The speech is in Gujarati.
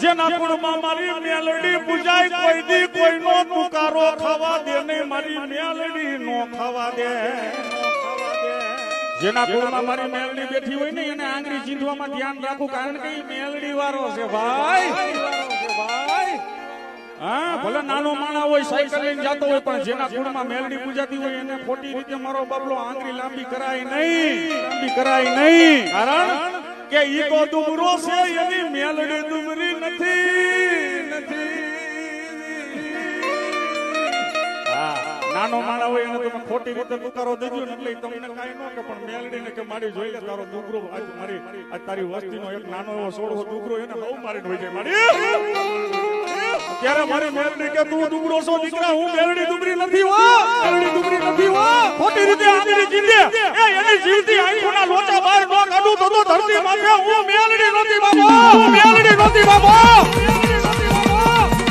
જેના કુળમાં મારી મેલડી પૂજાય કોઈ દી કોઈનો તુકારો ખાવા દે નહીં મારી મેલડી નો ખાવા દે જેના કુળમાં મારી મેલડી બેઠી હોય ને એને આંગળી ચીંધવામાં ધ્યાન રાખવું કારણ કે મેલડી વાળો છે ભાઈ હા ભલે નાનો માણા હોય સાયકલ લઈને જતો હોય પણ જેના કુળમાં મેલડી પૂજાતી હોય એને ખોટી રીતે મારો બાબલો આંગળી લાંબી કરાય નહીં કારણ કે ઈ તો દુબરો છે એની મેલડી દુબરી નથી નાનો માણા હોય એને તમે ખોટી રીતે તુકારો દેજો ને એટલે તમને કાઈ ન કે પણ મેલડીને કે મારી જોઈ લે તારો દુબરો આજ મારી આ તારી વસ્તીનો એક નાનો એવો છોડવો દુબરો એને બહુ મારીને હોય જાય મારી ત્યારે મારી મેલડી કે તું દુબરો છો દીકરા હું મેલડી દુબરી નથી હો ખોટી રીતે આંગળી જીંદે એ એની જીવતી આંખોના લોચા બહાર નો કાઢું તો ધરતી માથે હું મેલડી નથી બાબા હું મેલડી